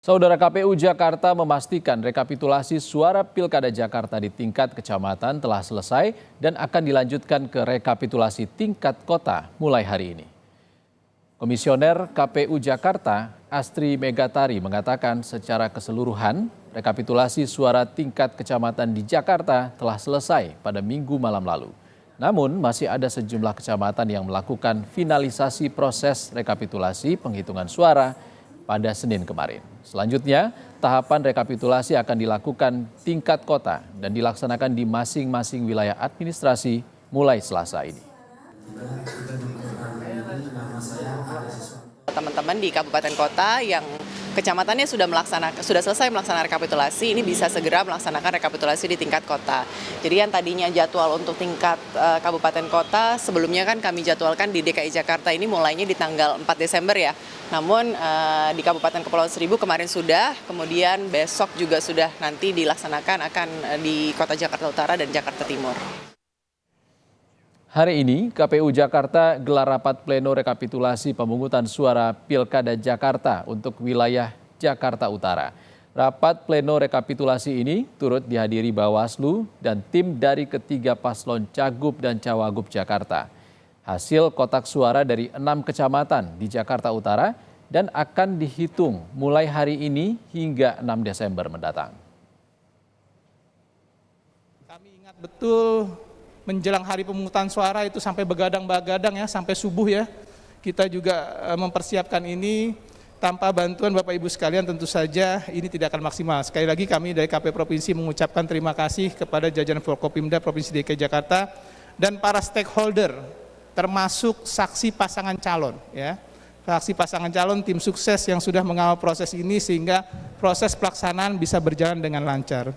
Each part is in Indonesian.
Saudara KPU Jakarta memastikan rekapitulasi suara Pilkada Jakarta di tingkat kecamatan telah selesai dan akan dilanjutkan ke rekapitulasi tingkat kota mulai hari ini. Komisioner KPU Jakarta, Astri Megatari, mengatakan secara keseluruhan rekapitulasi suara tingkat kecamatan di Jakarta telah selesai pada Minggu malam lalu. Namun masih ada sejumlah kecamatan yang melakukan finalisasi proses rekapitulasi penghitungan suara pada Senin kemarin. Selanjutnya, tahapan rekapitulasi akan dilakukan tingkat kota dan dilaksanakan di masing-masing wilayah administrasi mulai Selasa ini. Teman-teman di kabupaten kota yang kecamatannya sudah selesai melaksanakan rekapitulasi, ini bisa segera melaksanakan rekapitulasi di tingkat kota. Jadi yang tadinya jadwal untuk tingkat kabupaten kota, sebelumnya kan kami jadwalkan di DKI Jakarta ini mulainya di tanggal 4 Desember ya. Namun di Kabupaten Kepulauan Seribu kemarin sudah, kemudian besok juga sudah nanti dilaksanakan akan di Kota Jakarta Utara dan Jakarta Timur. Hari ini KPU Jakarta gelar rapat pleno rekapitulasi pemungutan suara Pilkada Jakarta untuk wilayah Jakarta Utara. Rapat pleno rekapitulasi ini turut dihadiri Bawaslu dan tim dari ketiga paslon Cagup dan Cawagup Jakarta. Hasil kotak suara dari 6 kecamatan di Jakarta Utara dan akan dihitung mulai hari ini hingga 6 Desember mendatang. Kami ingat betul menjelang hari pemungutan suara itu sampai begadang-begadang ya, sampai subuh ya. Kita juga mempersiapkan ini tanpa bantuan Bapak Ibu sekalian tentu saja ini tidak akan maksimal. Sekali lagi kami dari KPU Provinsi mengucapkan terima kasih kepada jajaran Forkopimda Provinsi DKI Jakarta dan para stakeholder termasuk saksi pasangan calon ya. Saksi pasangan calon, tim sukses yang sudah mengawal proses ini sehingga proses pelaksanaan bisa berjalan dengan lancar.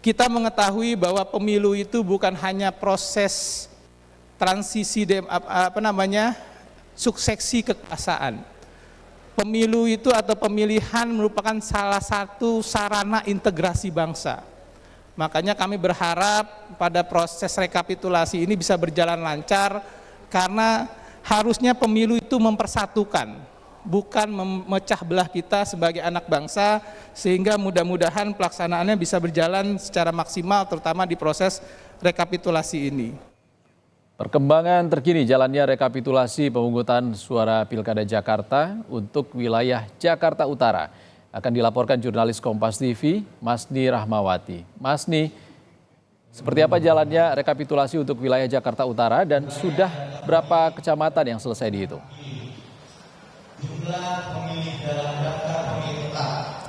Kita mengetahui bahwa pemilu itu bukan hanya proses transisi suksesi kekuasaan. Pemilu itu atau pemilihan merupakan salah satu sarana integrasi bangsa. Makanya kami berharap pada proses rekapitulasi ini bisa berjalan lancar karena harusnya pemilu itu mempersatukan, bukan memecah belah kita sebagai anak bangsa, sehingga mudah-mudahan pelaksanaannya bisa berjalan secara maksimal terutama di proses rekapitulasi ini. Perkembangan terkini jalannya rekapitulasi pemungutan suara Pilkada Jakarta untuk wilayah Jakarta Utara akan dilaporkan jurnalis Kompas TV, Masni Rahmawati. Masni, seperti apa jalannya rekapitulasi untuk wilayah Jakarta Utara dan sudah berapa kecamatan yang selesai dihitung?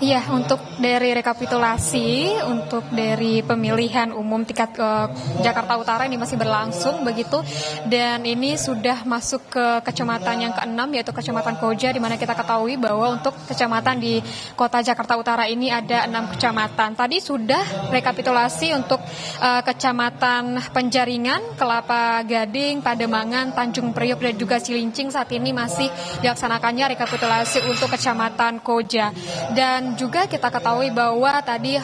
Iya, untuk dari rekapitulasi, untuk dari pemilihan umum tingkat Jakarta Utara ini masih berlangsung begitu, dan ini sudah masuk ke kecamatan yang ke-6 yaitu Kecamatan Koja, di mana kita ketahui bahwa untuk kecamatan di Kota Jakarta Utara ini ada 6 kecamatan. Tadi sudah rekapitulasi untuk Kecamatan Penjaringan, Kelapa Gading, Pademangan, Tanjung Priok dan juga Cilincing. Saat ini masih dilaksanakannya rekapitulasi untuk Kecamatan Koja. Dan juga kita ketahui bahwa tadi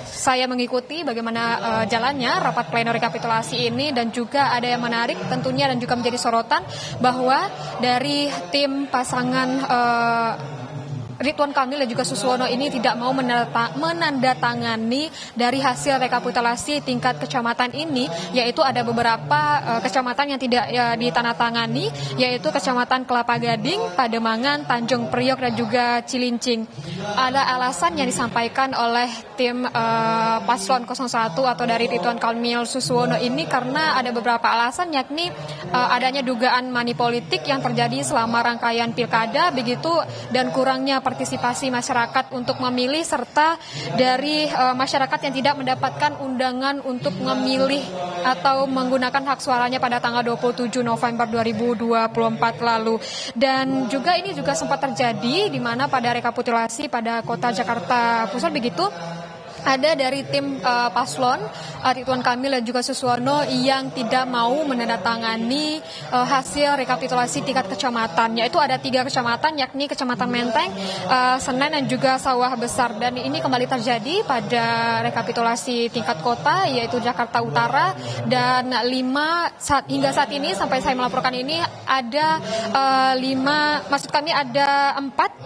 saya mengikuti bagaimana jalannya rapat pleno rekapitulasi ini, dan juga ada yang menarik tentunya dan juga menjadi sorotan bahwa dari tim pasangan Ridwan Kamil dan juga Suswono ini tidak mau menandatangani dari hasil rekapitulasi tingkat kecamatan ini, yaitu ada beberapa kecamatan yang tidak ditandatangani, yaitu Kecamatan Kelapa Gading, Pademangan, Tanjung Priok dan juga Cilincing. Ada alasan yang disampaikan oleh tim Paslon 01 atau dari Ridwan Kamil Suswono ini karena ada beberapa alasan, yakni adanya dugaan money politik yang terjadi selama rangkaian pilkada begitu, dan kurangnya partisipasi masyarakat untuk memilih, serta dari masyarakat yang tidak mendapatkan undangan untuk memilih atau menggunakan hak suaranya pada tanggal 27 November 2024 lalu. Dan juga ini juga sempat terjadi di mana pada rekapitulasi pada Kota Jakarta Pusat begitu, ada dari tim paslon Ridwan Kamil dan juga Suswono yang tidak mau menandatangani hasil rekapitulasi tingkat kecamatan. Yaitu ada 3 kecamatan, yakni Kecamatan Menteng, Senen dan juga Sawah Besar. Dan ini kembali terjadi pada rekapitulasi tingkat kota, yaitu Jakarta Utara. Dan hingga saat ini sampai saya melaporkan ini ada 4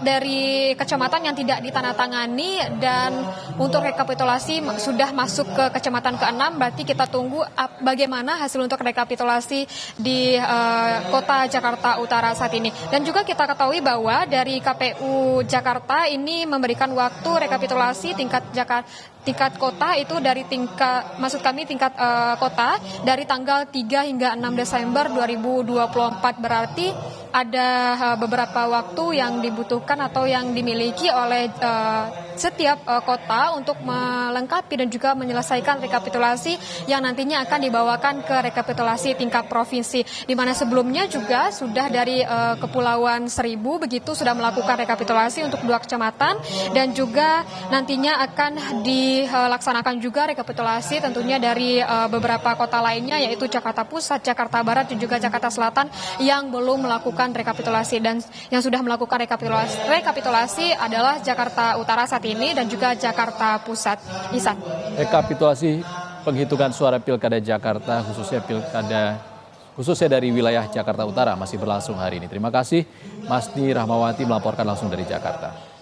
dari kecamatan yang tidak ditandatangani, dan untuk rekapitulasi sudah masuk ke kecamatan ke-6. Berarti kita tunggu bagaimana hasil untuk rekapitulasi di kota Jakarta Utara saat ini. Dan juga kita ketahui bahwa dari KPU Jakarta ini memberikan waktu rekapitulasi tingkat kota itu dari tingkat kota dari tanggal 3 hingga 6 Desember 2024. Berarti ada beberapa waktu yang dibutuhkan atau yang dimiliki oleh setiap kota untuk melengkapi dan juga menyelesaikan rekapitulasi yang nantinya akan dibawakan ke rekapitulasi tingkat provinsi, di mana sebelumnya juga sudah dari Kepulauan Seribu begitu sudah melakukan rekapitulasi untuk 2 kecamatan, dan juga nantinya akan dilaksanakan juga rekapitulasi tentunya dari beberapa kota lainnya, yaitu Jakarta Pusat, Jakarta Barat dan juga Jakarta Selatan yang belum melakukan rekapitulasi. Dan yang sudah melakukan rekapitulasi adalah Jakarta Utara saat ini dan juga Jakarta Pusat. Ihsan. Rekapitulasi penghitungan suara Pilkada Jakarta khususnya dari wilayah Jakarta Utara masih berlangsung hari ini. Terima kasih Masni Rahmawati melaporkan langsung dari Jakarta.